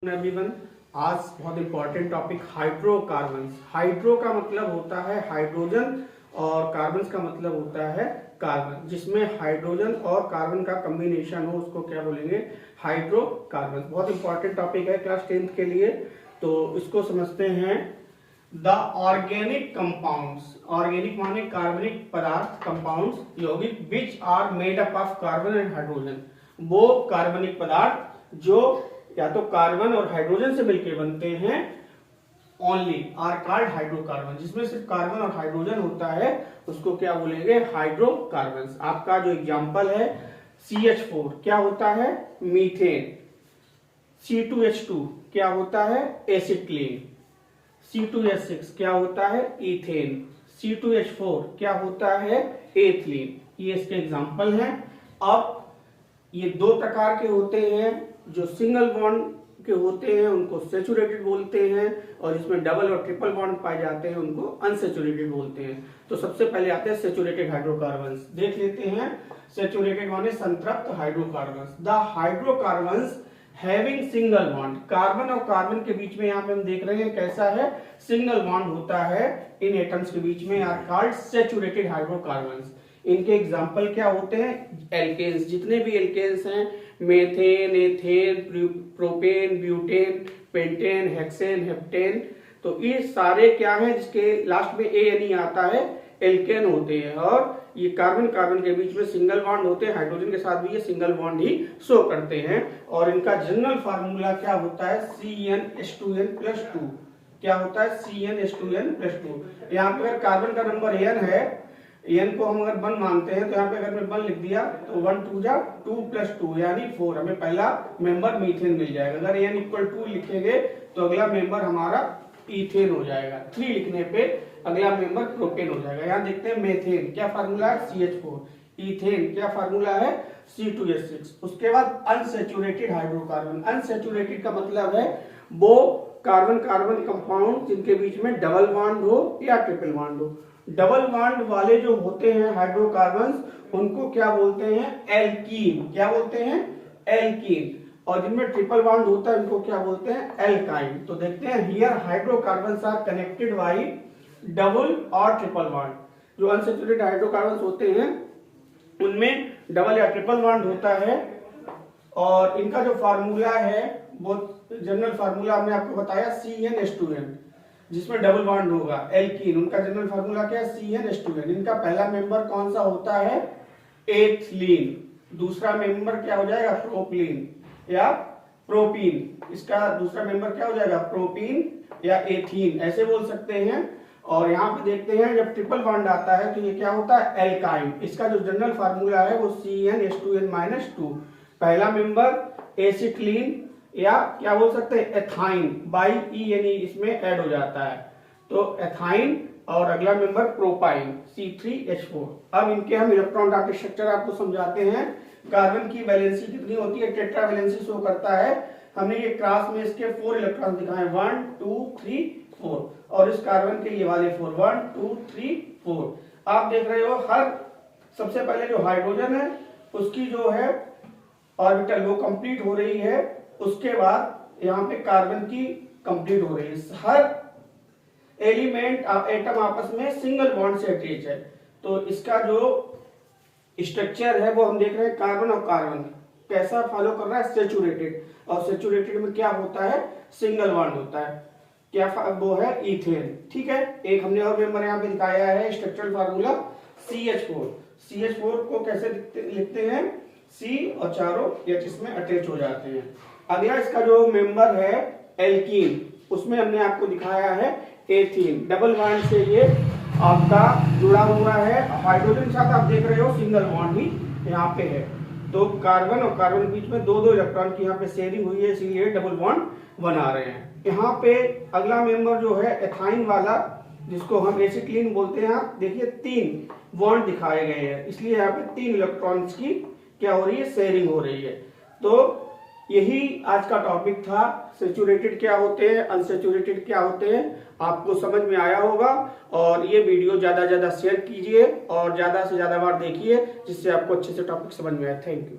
Everyone, आज बहुत important topic hydrocarbons. Hydro का मतलब होता है हाइड्रोजन और कार्बन्स का मतलब होता है कार्बन। जिसमें हाइड्रोजन और कार्बन का कॉम्बिनेशन हो उसको क्या बोलेंगे? हाइड्रोकार्बन। बहुत इंपॉर्टेंट टॉपिक है क्लास 10th के लिए। तो इसको समझते हैं। द ऑर्गेनिक कंपाउंड्स, ऑर्गेनिक माने कार्बनिक पदार्थ, कंपाउंड्स यौगिक which are made up of carbon and hydrogen. वो कार्बनिक पदार्थ जो या तो कार्बन और हाइड्रोजन से मिलकर बनते हैं, ओनली आर कॉल्ड हाइड्रोकार्बन। जिसमें सिर्फ कार्बन और हाइड्रोजन होता है उसको क्या बोलेंगे? हाइड्रोकार्बन्स। आपका जो एग्जांपल है CH4 क्या होता है? मीथेन। C2H2 क्या होता है? एसिटिलीन। C2H6 क्या होता है? इथेन। C2H4 क्या होता है? एथिलीन। ये इसके एग्जांपल हैं। अब ये दो प्रकार के होते हैं। जो सिंगल बॉन्ड के होते हैं उनको सैचुरेटेड बोलते हैं, और जिसमें डबल और ट्रिपल बॉन्ड पाए जाते हैं उनको अनसैचुरेटेड बोलते हैं। तो सबसे पहले आते हैं सैचुरेटेड हाइड्रोकार्बन्स। देख लेते हैं। सैचुरेटेड माने संतृप्त hydrocarbons. The hydrocarbons having single bond, carbon और कार्बन के बीच में यहाँ पे हम देख रहे हैं कैसा है? सिंगल बॉन्ड होता है इन एटम्स के बीच में, आर कॉल्ड सैचुरेटेड हाइड्रोकार्बन्स। इनके एग्जाम्पल क्या होते हैं? एल्केन्स। जितने भी एल्केन्स हैं, methane, ethane, propane, butane, pentane, hexane, heptane, तो ये सारे क्या हैं जिसके लास्ट में ANE आता है? एल्केन होते हैं। और ये कार्बन कार्बन के बीच में सिंगल बॉन्ड होते हैं, हाइड्रोजन के साथ भी ये सिंगल बॉन्ड ही शो करते हैं। और इनका जनरल फार्मूला क्या होता है? CnH2n+2। क्या होता है? CnH2n+2। यहाँ पे अगर कार्बन का नंबर n है, n को हम अगर 1 मानते हैं, तो यहाँ पे अगर मैं 1 लिख दिया तो 1 2 जा 2+2 यानी 4, हमें पहला मेंबर मीथेन मिल जाएगा। अगर n = 2 लिखेंगे तो अगला मेंबर हमारा इथेन हो जाएगा। 3 लिखने पे अगला मेंबर प्रोपेन हो जाएगा। यहाँ देखते हैं मेथेन क्या फार्मूला है? CH4। इथेन क्या फार्मूला है? C2H6। उसके बाद अनसैचुरेटेड हाइड्रोकार्बन। अनसैचुरेटेड का मतलब है वो कार्बन कार्बन कंपाउंड जिनके बीच में डबल बॉन्ड हो या ट्रिपल बॉन्ड हो। डबल बॉन्ड वाले जो होते हैं हाइड्रोकार्बन्स उनको क्या बोलते हैं? एल्कीन। क्या बोलते हैं? एल्कीन। और जिनमें ट्रिपल बॉन्ड होता है उनको क्या बोलते हैं? एल्काइन। तो देखते हैं here hydrocarbons are connected by double और ट्रिपल बॉन्ड। जो अनसैचुरेटेड हाइड्रोकार्बन्स होते हैं उनमें डबल या ट्रिपल बॉन्ड होता है। और इनका जो फार्मूला है वो जनरल फार्मूला हमने आपको बताया CnH2n, जिसमें डबल बॉन्ड होगा। एल्कीन उनका जनरल फार्मूला क्या है? CnH2n। इनका पहला मेंबर कौन सा होता है? एथिलीन। दूसरा मेंबर क्या हो जाएगा? प्रोपिलीन या प्रोपीन। इसका दूसरा मेंबर क्या हो जाएगा? प्रोपीन या एथीन, ऐसे बोल सकते हैं। और यहाँ पे देखते हैं जब ट्रिपल बॉन्ड आता है तो ये क्या होता है? एल्काइन। इसका जो जनरल फार्मूला है वो CnH2n-2। पहला मेंबर एसिटिलीन या क्या बोल सकते हैं? एथाइन, बाई ENE इसमें ऐड हो जाता है, तो एथाइन। और अगला मेंबर प्रोपाइन C3H4। अब इनके हम इलेक्ट्रॉन डाटा स्ट्रक्चर आपको समझाते हैं। कार्बन की वैलेंसी कितनी होती है? टेट्रा वैलेंसी शो करता है। हमने ये क्रॉस में इसके 4 इलेक्ट्रॉन दिखाए, 1 2 3 4, और इस कार्बन के ये वाले 4, 1 2 3 4। आप देख रहे हो हर सबसे पहले जो हाइड्रोजन है उसकी जो है ऑर्बिटल वो कंप्लीट हो रही है, उसके बाद यहाँ पे कार्बन की कंप्लीट हो रही है। हर एलिमेंट एटम आपस में सिंगल बॉन्ड से अटैच है। तो इसका जो स्ट्रक्चर है वो हम देख रहे हैं। कार्बन और कार्बन कैसा फॉलो कर रहा है? सैचुरेटेड। और सैचुरेटेड में क्या होता है? सिंगल बॉन्ड होता है। क्या वो है? इथेन। ठीक है। एक हमने और मेंबर यहाँ पे दिखाया है स्ट्रक्चरल फार्मूला CH4। CH4 को कैसे लिखते हैं? C और चारों H इसमें अटैच हो जाते हैं। अगला इसका जो मेंबर है एल्कीन, उसमें हमने आपको दिखाया है एथीन। डबल बॉन्ड से ये आपका जुड़ा हुआ है। हाइड्रोजन के साथ आप देख रहे हो सिंगल बॉन्ड ही यहाँ पे है। तो कार्बन और कार्बन के बीच में 2-2 इलेक्ट्रॉन की यहाँ पे शेयरिंग हुई है, इसीलिए डबल बॉन्ड बना रहे हैं। यहाँ पे अगला मेंबर जो है एथाइन वाला, जिसको हम एसिटिलीन बोलते हैं, आप देखिए 3 बॉन्ड दिखाए गए हैं, इसलिए यहाँ पे 3 इलेक्ट्रॉन्स की क्या हो रही है? शेयरिंग हो रही है। तो यही आज का टॉपिक था। सैचुरेटेड क्या होते हैं, अनसैचुरेटेड क्या होते हैं, आपको समझ में आया होगा। और ये वीडियो ज्यादा से ज्यादा शेयर कीजिए और ज्यादा से ज्यादा बार देखिए, जिससे आपको अच्छे से टॉपिक समझ में आए। Thank you.